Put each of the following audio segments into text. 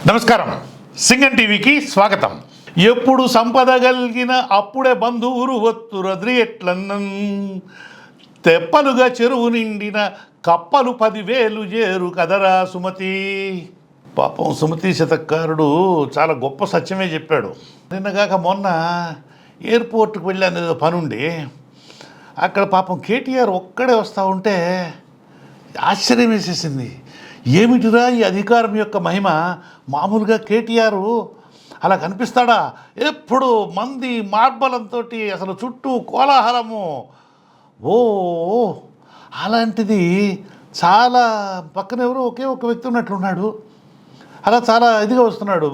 నమస్కారం. సింగం టీవీకి స్వాగతం. ఎప్పుడు సంపద కలిగిన అప్పుడే బంధువురు ఒత్తురద్రి ఎట్లన్నన్ తెప్పలుగా చెరువు నిండిన కప్పలు 10,000 చేరు కదరా సుమతి. పాపం సుమతి శతకారుడు చాలా గొప్ప సత్యమే చెప్పాడు. నిన్నగాక మొన్న ఎయిర్పోర్ట్కి వెళ్ళాను, ఏదో పనుండి. అక్కడ పాపం కేటీఆర్ ఒక్కడే వస్తూ ఉంటే ఆశ్చర్యం వేసేసింది. ఏమిటిరా ఈ అధికారం యొక్క మహిమ! మామూలుగా కేటీఆర్ అలా కనిపిస్తాడా? ఎప్పుడు మంది మార్బలంతో అసలు చుట్టూ కోలాహలము. ఓ అలాంటిది చాలా పక్కన ఎవరో ఒకే ఒక వ్యక్తి ఉన్నట్లున్నాడు. అలా చాలా ఇదిగా వస్తున్నాడు.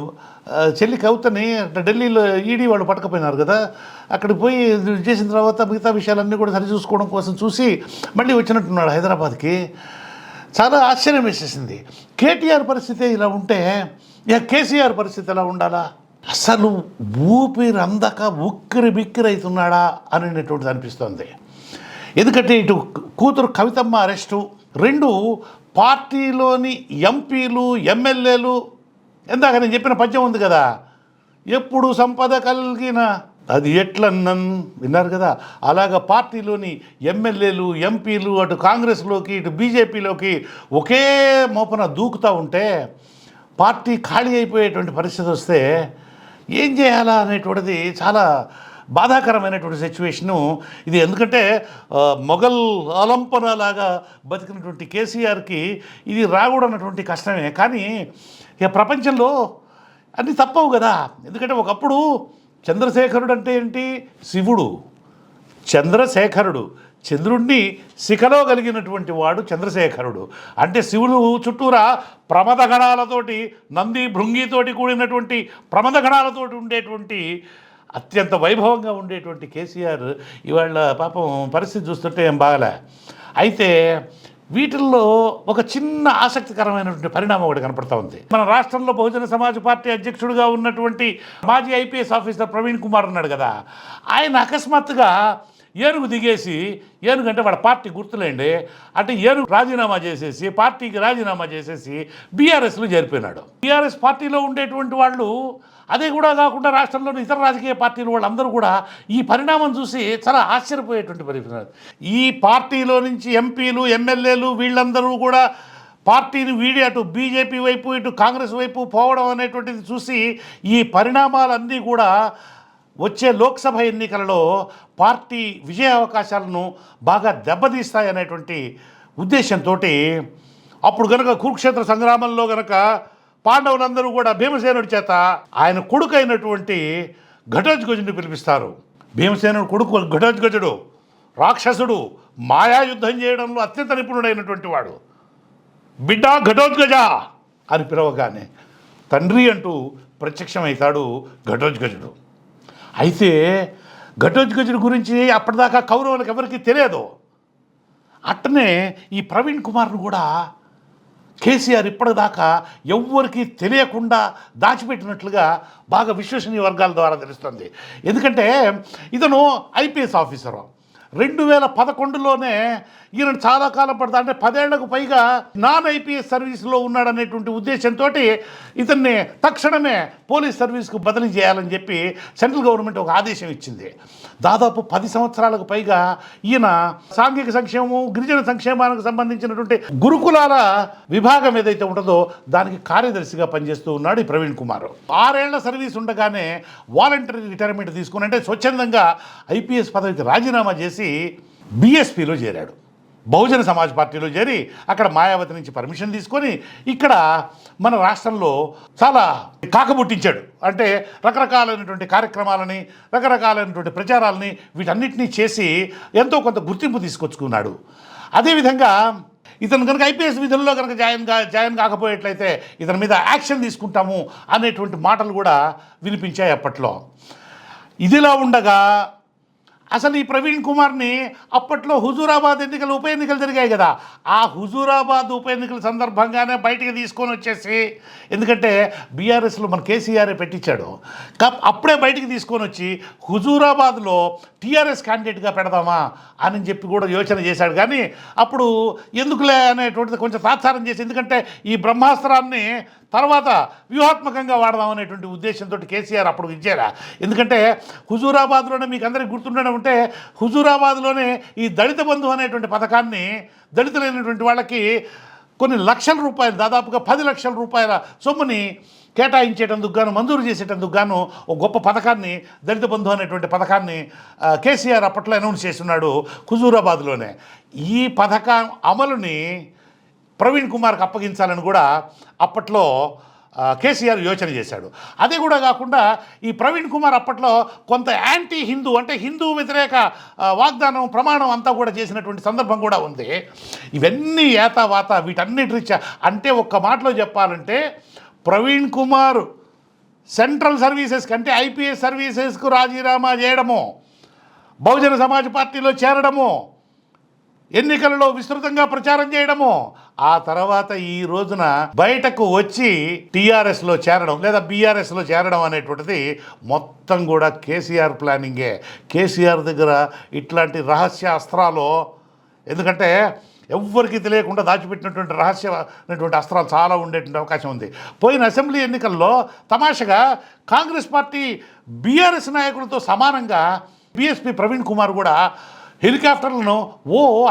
చెల్లి కవితని ఢిల్లీలో ఈడీ వాళ్ళు పట్టకపోయినారు కదా, అక్కడికి పోయి చేసిన తర్వాత మిగతా విషయాలన్నీ కూడా సరిచూసుకోవడం కోసం చూసి మళ్ళీ వచ్చినట్టున్నాడు హైదరాబాద్కి. చాలా ఆశ్చర్యం వేసేసింది. కేటీఆర్ పరిస్థితి ఇలా ఉంటే ఇక కేసీఆర్ పరిస్థితి ఎలా ఉండాలా? అసలు ఊపిరి అందక ఉక్కిరి బిక్కిరి అవుతున్నాడా అనేటువంటిది అనిపిస్తోంది. ఎందుకంటే ఇటు కూతురు కవితమ్మ అరెస్టు, 2 పార్టీలోని ఎంపీలు ఎమ్మెల్యేలు. ఎందాక నేను చెప్పిన పద్యం ఉంది కదా, ఎప్పుడు సంపద కలిగిన అది ఎట్లన్నన్, విన్నారు కదా. అలాగ పార్టీలోని ఎమ్మెల్యేలు ఎంపీలు అటు కాంగ్రెస్లోకి ఇటు బీజేపీలోకి ఒకే మోపన దూకుతూ ఉంటే పార్టీ ఖాళీ అయిపోయేటువంటి పరిస్థితి వస్తే ఏం చేయాలా అనేటువంటిది చాలా బాధాకరమైనటువంటి సిచ్యువేషను ఇది. ఎందుకంటే మొఘల్ ఆలంపన లాగా బతికినటువంటి కేసీఆర్కి ఇది రాకూడనటువంటి కష్టమే. కానీ ఇక ప్రపంచంలో అన్నీ తప్పవు కదా. ఎందుకంటే ఒకప్పుడు చంద్రశేఖరుడు అంటే ఏంటి? శివుడు. చంద్రశేఖరుడు, చంద్రుణ్ణి శిఖలో కలిగినటువంటి వాడు చంద్రశేఖరుడు. అంటే శివుడు చుట్టూరా ప్రమదగణాలతోటి, నంది భృంగితోటి కూడినటువంటి ప్రమదగణాలతోటి ఉండేటువంటి అత్యంత వైభవంగా ఉండేటువంటి కేసీఆర్ ఇవాళ పాపం పరిస్థితి చూస్తుంటే ఏం బాగలే. అయితే వీటిల్లో ఒక చిన్న ఆసక్తికరమైనటువంటి పరిణామం ఒకటి కనపడతా ఉంది. మన రాష్ట్రంలో బహుజన సమాజ్ పార్టీ అధ్యక్షుడిగా ఉన్నటువంటి మాజీ ఐపీఎస్ ఆఫీసర్ ప్రవీణ్ కుమార్ ఉన్నాడు కదా, ఆయన అకస్మాత్తుగా ఏనుగు దిగేసి, ఏనుగంటే వాడు పార్టీ గుర్తులేండి, అంటే ఏనుగు రాజీనామా చేసేసి పార్టీకి రాజీనామా చేసేసి బీఆర్ఎస్లో చేరిపోయినాడు. బీఆర్ఎస్ పార్టీలో ఉండేటువంటి వాళ్ళు, అదే కూడా కాకుండా రాష్ట్రంలోని ఇతర రాజకీయ పార్టీలు వాళ్ళందరూ కూడా ఈ పరిణామం చూసి చాలా ఆశ్చర్యపోయేటువంటి పరిస్థితి. ఈ పార్టీలో నుంచి ఎంపీలు ఎమ్మెల్యేలు వీళ్ళందరూ కూడా పార్టీని వీడి అటు బీజేపీ వైపు ఇటు కాంగ్రెస్ వైపు పోవడం అనేటువంటిది చూసి ఈ పరిణామాలన్నీ కూడా వచ్చే లోక్సభ ఎన్నికలలో పార్టీ విజయ అవకాశాలను బాగా దెబ్బతీస్తాయనేటువంటి ఉద్దేశంతో అప్పుడు కనుక కురుక్షేత్ర సంగ్రామంలో కనుక పాండవులందరూ కూడా భీమసేనుడి చేత ఆయన కొడుకు అయినటువంటి ఘటోత్కచుడిని పిలిపిస్తారు. భీమసేనుడు కొడుకు ఘటోత్కచుడు రాక్షసుడు, మాయాయుద్ధం చేయడంలో అత్యంత నిపుణుడైనటువంటి వాడు. బిడ్డ ఘటోత్కజ అని పిలవగానే తండ్రి అంటూ ప్రత్యక్షమవుతాడు ఘటోత్కచుడు. అయితే ఘటోత్కచుడి గురించి అప్పటిదాకా కౌరవులకు ఎవరికి తెలియదు. అట్టనే ఈ ప్రవీణ్ కుమార్ను కూడా కేసీఆర్ ఇప్పటిదాకా ఎవ్వరికీ తెలియకుండా దాచిపెట్టినట్లుగా బాగా విశ్వసనీయ వర్గాల ద్వారా తెలుస్తుంది. ఎందుకంటే ఇతను ఐపీఎస్ ఆఫీసరు. 2011లోనే ఈయన చాలా కాలం పడుతుంది, అంటే 10 ఏళ్లకు పైగా నాన్ ఐపీఎస్ సర్వీస్లో ఉన్నాడనేటువంటి ఉద్దేశంతో ఇతన్ని తక్షణమే పోలీస్ సర్వీస్కు బదిలీ చేయాలని చెప్పి సెంట్రల్ గవర్నమెంట్ ఒక ఆదేశం ఇచ్చింది. దాదాపు 10 సంవత్సరాలకు పైగా ఈయన సాంఘిక సంక్షేమం గిరిజన సంక్షేమానికి సంబంధించినటువంటి గురుకులాల విభాగం ఏదైతే ఉంటుందో దానికి కార్యదర్శిగా పనిచేస్తూ ఉన్నాడు ఈ ప్రవీణ్ కుమార్. 6 ఏళ్ల సర్వీస్ ఉండగానే వాలంటరీ రిటైర్మెంట్ తీసుకుని, అంటే స్వచ్ఛందంగా ఐపీఎస్ పదవికి రాజీనామా చేసి బీఎస్పీలో చేరాడు. బహుజన సమాజ్ పార్టీలో చేరి అక్కడ మాయావతి నుంచి పర్మిషన్ తీసుకొని ఇక్కడ మన రాష్ట్రంలో చాలా కాకబుట్టించాడు. అంటే రకరకాలైనటువంటి కార్యక్రమాలని, రకరకాలైనటువంటి ప్రచారాలని వీటన్నిటినీ చేసి ఎంతో కొంత గుర్తింపు తీసుకొచ్చుకున్నాడు. అదేవిధంగా ఇతను కనుక ఐపీఎస్ విధుల్లో కనుక జాయిన్ కాకపోయేట్లయితే ఇతని మీద యాక్షన్ తీసుకుంటాము అనేటువంటి మాటలు కూడా వినిపించాయి అప్పట్లో. ఇదిలా ఉండగా అసలు ఈ ప్రవీణ్ కుమార్ని అప్పట్లో హుజూరాబాద్ ఎన్నికలు ఉప ఎన్నికలు జరిగాయి కదా, ఆ హుజూరాబాద్ ఉప ఎన్నికల సందర్భంగానే బయటికి తీసుకొని వచ్చేసి, ఎందుకంటే బీఆర్ఎస్లో మన కేసీఆర్ పెట్టించాడు, అప్పుడే బయటికి తీసుకొని వచ్చి హుజూరాబాద్లో టీఆర్ఎస్ క్యాండిడేట్గా పెడదామా అని చెప్పి కూడా యోచన చేశాడు. కానీ అప్పుడు ఎందుకులే అనేటువంటిది కొంచెం తాత్సారం చేసి, ఎందుకంటే ఈ బ్రహ్మాస్త్రాన్ని తర్వాత వ్యూహాత్మకంగా వాడదాం అనేటువంటి ఉద్దేశంతో కేసీఆర్ అప్పుడు ఇచ్చారా. ఎందుకంటే హుజూరాబాద్లోనే మీకు అందరికీ గుర్తుండడం ఉంటే హుజూరాబాద్లోనే ఈ దళిత బంధు అనేటువంటి పథకాన్ని దళితులైనటువంటి వాళ్ళకి కొన్ని లక్షల రూపాయలు, దాదాపుగా 10 లక్షల రూపాయల సొమ్ముని కేటాయించేటందుకు గాను, మంజూరు చేసేటందుకు గాను ఒక గొప్ప పథకాన్ని, దళిత బంధు అనేటువంటి పథకాన్ని కేసీఆర్ అప్పట్లో అనౌన్స్ చేస్తున్నాడు హుజూరాబాద్లోనే. ఈ పథకం అమలుని ప్రవీణ్ కుమార్కి అప్పగించాలని కూడా అప్పట్లో కేసీఆర్ యోచన చేశాడు. అదే కూడా కాకుండా ఈ ప్రవీణ్ కుమార్ అప్పట్లో కొంత యాంటీ హిందూ, అంటే హిందూ వ్యతిరేక వాగ్దానం, ప్రమాణం అంతా కూడా చేసినటువంటి సందర్భం కూడా ఉంది. ఇవన్నీ ఏతావాత వీటన్నిటి రీత్యా, అంటే ఒక్క మాటలో చెప్పాలంటే ప్రవీణ్ కుమార్ సెంట్రల్ సర్వీసెస్కి, అంటే ఐపీఎస్ సర్వీసెస్కు రాజీనామా చేయడము, బహుజన సమాజ్ పార్టీలో చేరడము, ఎన్నికలలో విస్తృతంగా ప్రచారం చేయడము, ఆ తర్వాత ఈ రోజున బయటకు వచ్చి టీఆర్ఎస్లో చేరడం లేదా బీఆర్ఎస్లో చేరడం అనేటువంటిది మొత్తం కూడా కేసీఆర్ ప్లానింగే. కేసీఆర్ దగ్గర ఇట్లాంటి రహస్య అస్త్రాలు, ఎందుకంటే ఎవ్వరికీ తెలియకుండా దాచిపెట్టినటువంటి రహస్యమైనటువంటి అస్త్రాలు చాలా ఉండేటువంటి అవకాశం ఉంది. పోయిన అసెంబ్లీ ఎన్నికల్లో తమాషగా కాంగ్రెస్ పార్టీ బీఆర్ఎస్ నాయకులతో సమానంగా బీఎస్పీ ప్రవీణ్ కుమార్ కూడా హెలికాప్టర్లను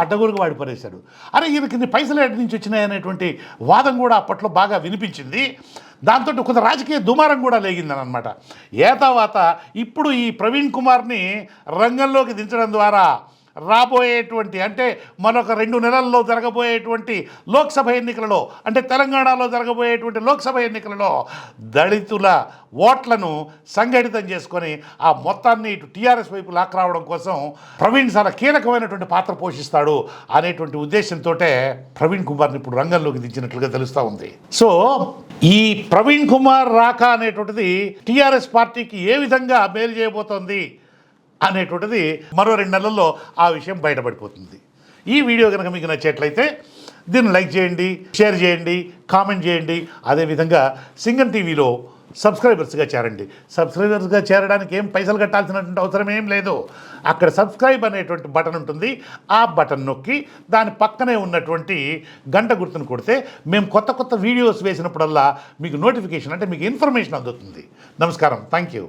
అడ్డగోలుగా వాడి పడేశాడు. అరే ఈయనకి ఇన్ని పైసలు ఎక్కడి నుంచి వచ్చినాయి అనేటువంటి వాదం కూడా అప్పట్లో బాగా వినిపించింది. దాంతో కొంత రాజకీయ దుమారం కూడా లేగిందని అనమాట. ఏతావాత ఇప్పుడు ఈ ప్రవీణ్ కుమార్ని రంగంలోకి దించడం ద్వారా రాబోయేటువంటి, అంటే మరొక 2 నెలల్లో జరగబోయేటువంటి లోక్సభ ఎన్నికలలో, అంటే తెలంగాణలో జరగబోయేటువంటి లోక్సభ ఎన్నికలలో దళితుల ఓట్లను సంఘటితం చేసుకొని ఆ మొత్తాన్ని ఇటు టీఆర్ఎస్ వైపు లాక్రావడం కోసం ప్రవీణ్ చాలా కీలకమైనటువంటి పాత్ర పోషిస్తాడు అనేటువంటి ఉద్దేశంతో ప్రవీణ్ కుమార్ని ఇప్పుడు రంగంలోకి దించినట్లుగా తెలుస్తూ ఉంది. సో ఈ ప్రవీణ్ కుమార్ రాక అనేటువంటిది టీఆర్ఎస్ పార్టీకి ఏ విధంగా మేలు చేయబోతోంది అనేటువంటిది మరో 2 నెలల్లో ఆ విషయం బయటపడిపోతుంది. ఈ వీడియో కనుక మీకు నచ్చేట్లయితే దీన్ని లైక్ చేయండి, షేర్ చేయండి, కామెంట్ చేయండి. అదేవిధంగా సింగం టీవీలో సబ్స్క్రైబర్స్గా చేరండి. సబ్స్క్రైబర్స్గా చేరడానికి ఏం పైసలు కట్టాల్సినటువంటి అవసరం ఏం లేదు. అక్కడ సబ్స్క్రైబ్ అనేటువంటి బటన్ ఉంటుంది. ఆ బటన్ నొక్కి దాని పక్కనే ఉన్నటువంటి గంట గుర్తును కొడితే మేము కొత్త వీడియోస్ వేసినప్పుడల్లా మీకు నోటిఫికేషన్, అంటే మీకు ఇన్ఫర్మేషన్ అందుతుంది. నమస్కారం, థ్యాంక్ యూ.